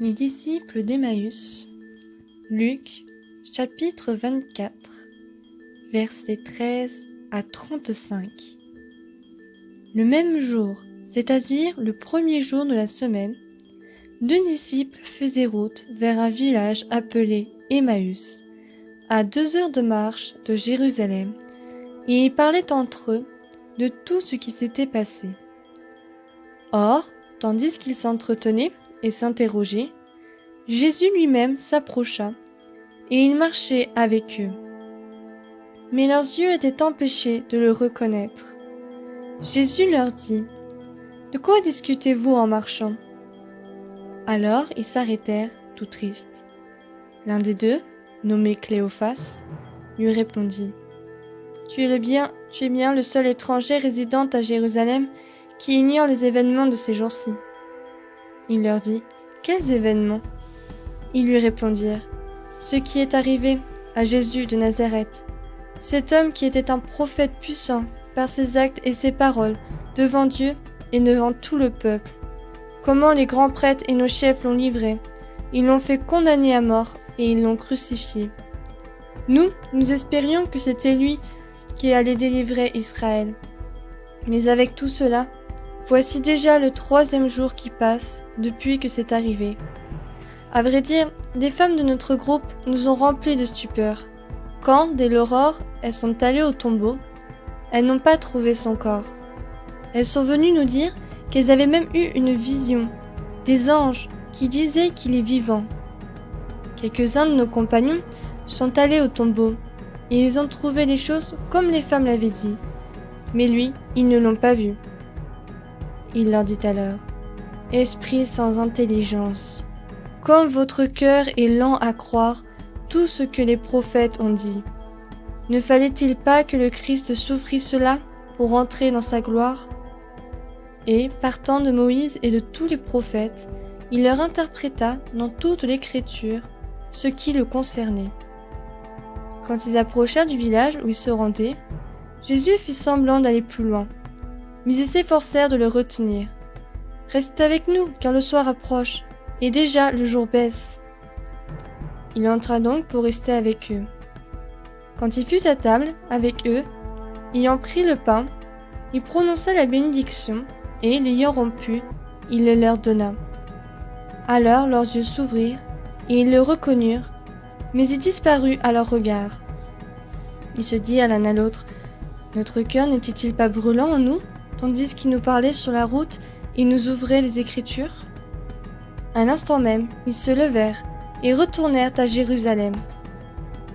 Les disciples d'Emmaüs, Luc, chapitre 24, versets 13 à 35. Le même jour, c'est-à-dire le premier jour de la semaine, 2 disciples faisaient route vers un village appelé Emmaüs, à 2 heures de marche de Jérusalem, et ils parlaient entre eux de tout ce qui s'était passé. Or, tandis qu'ils s'entretenaient et s'interrogeaient, Jésus lui-même s'approcha, et il marchait avec eux. Mais leurs yeux étaient empêchés de le reconnaître. Jésus leur dit : « De quoi discutez-vous en marchant ? » Alors ils s'arrêtèrent, tout tristes. L'un des deux, nommé Cléophas, lui répondit : « Tu es bien le seul étranger résidant à Jérusalem qui ignore les événements de ces jours-ci. » Il leur dit : « Quels événements ? » Ils lui répondirent : « Ce qui est arrivé à Jésus de Nazareth, cet homme qui était un prophète puissant par ses actes et ses paroles devant Dieu et devant tout le peuple. Comment les grands prêtres et nos chefs l'ont livré, ils l'ont fait condamner à mort et ils l'ont crucifié. Nous espérions que c'était lui qui allait délivrer Israël. Mais avec tout cela, voici déjà le 3e jour qui passe depuis que c'est arrivé. À vrai dire, des femmes de notre groupe nous ont remplis de stupeur. Quand, dès l'aurore, elles sont allées au tombeau, elles n'ont pas trouvé son corps. Elles sont venues nous dire qu'elles avaient même eu une vision, des anges qui disaient qu'il est vivant. Quelques-uns de nos compagnons sont allés au tombeau et ils ont trouvé les choses comme les femmes l'avaient dit. Mais lui, ils ne l'ont pas vu. Il leur dit alors : « Esprit sans intelligence, comme votre cœur est lent à croire tout ce que les prophètes ont dit. Ne fallait-il pas que le Christ souffrît cela pour entrer dans sa gloire ? » Et, partant de Moïse et de tous les prophètes, il leur interpréta dans toute l'Écriture ce qui le concernait. Quand ils approchèrent du village où ils se rendaient, Jésus fit semblant d'aller plus loin, mais ils s'efforcèrent de le retenir. « Restez avec nous, car le soir approche, et déjà le jour baisse. » Il entra donc pour rester avec eux. Quand il fut à table avec eux, ayant pris le pain, il prononça la bénédiction, et, l'ayant rompu, il le leur donna. Alors leurs yeux s'ouvrirent, et ils le reconnurent, mais il disparut à leur regard. Ils se dirent l'un à l'autre : « Notre cœur n'était-il pas brûlant en nous, tandis qu'il nous parlait sur la route et nous ouvrait les Écritures ?» À l'instant même, ils se levèrent et retournèrent à Jérusalem.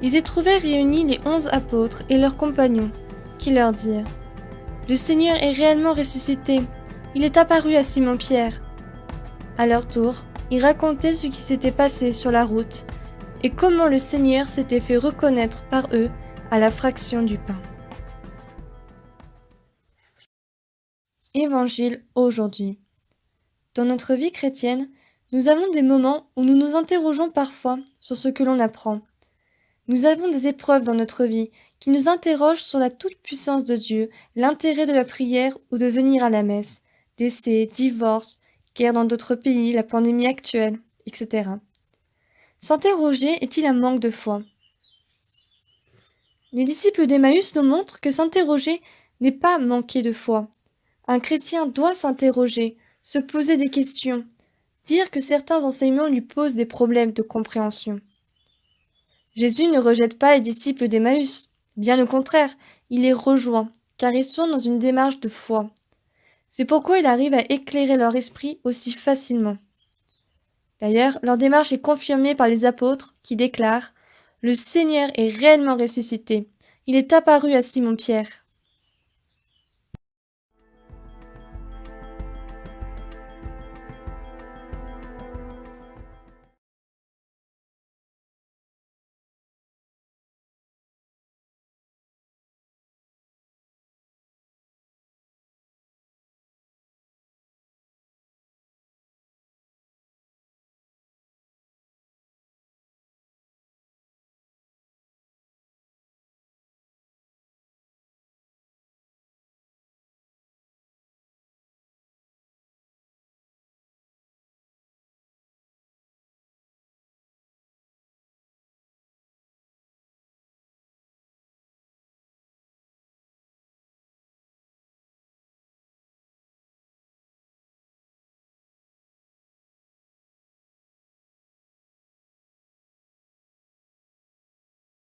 Ils y trouvèrent réunis les 11 apôtres et leurs compagnons, qui leur dirent : « Le Seigneur est réellement ressuscité, il est apparu à Simon-Pierre. » À leur tour, ils racontaient ce qui s'était passé sur la route et comment le Seigneur s'était fait reconnaître par eux à la fraction du pain. Évangile aujourd'hui. Dans notre vie chrétienne, nous avons des moments où nous nous interrogeons parfois sur ce que l'on apprend. Nous avons des épreuves dans notre vie qui nous interrogent sur la toute-puissance de Dieu, l'intérêt de la prière ou de venir à la messe, décès, divorce, guerre dans d'autres pays, la pandémie actuelle, etc. S'interroger est-il un manque de foi ? Les disciples d'Emmaüs nous montrent que s'interroger n'est pas manquer de foi. Un chrétien doit s'interroger, se poser des questions, dire que certains enseignements lui posent des problèmes de compréhension. Jésus ne rejette pas les disciples d'Emmaüs, bien au contraire, il les rejoint, car ils sont dans une démarche de foi. C'est pourquoi il arrive à éclairer leur esprit aussi facilement. D'ailleurs, leur démarche est confirmée par les apôtres qui déclarent : « Le Seigneur est réellement ressuscité, il est apparu à Simon-Pierre. »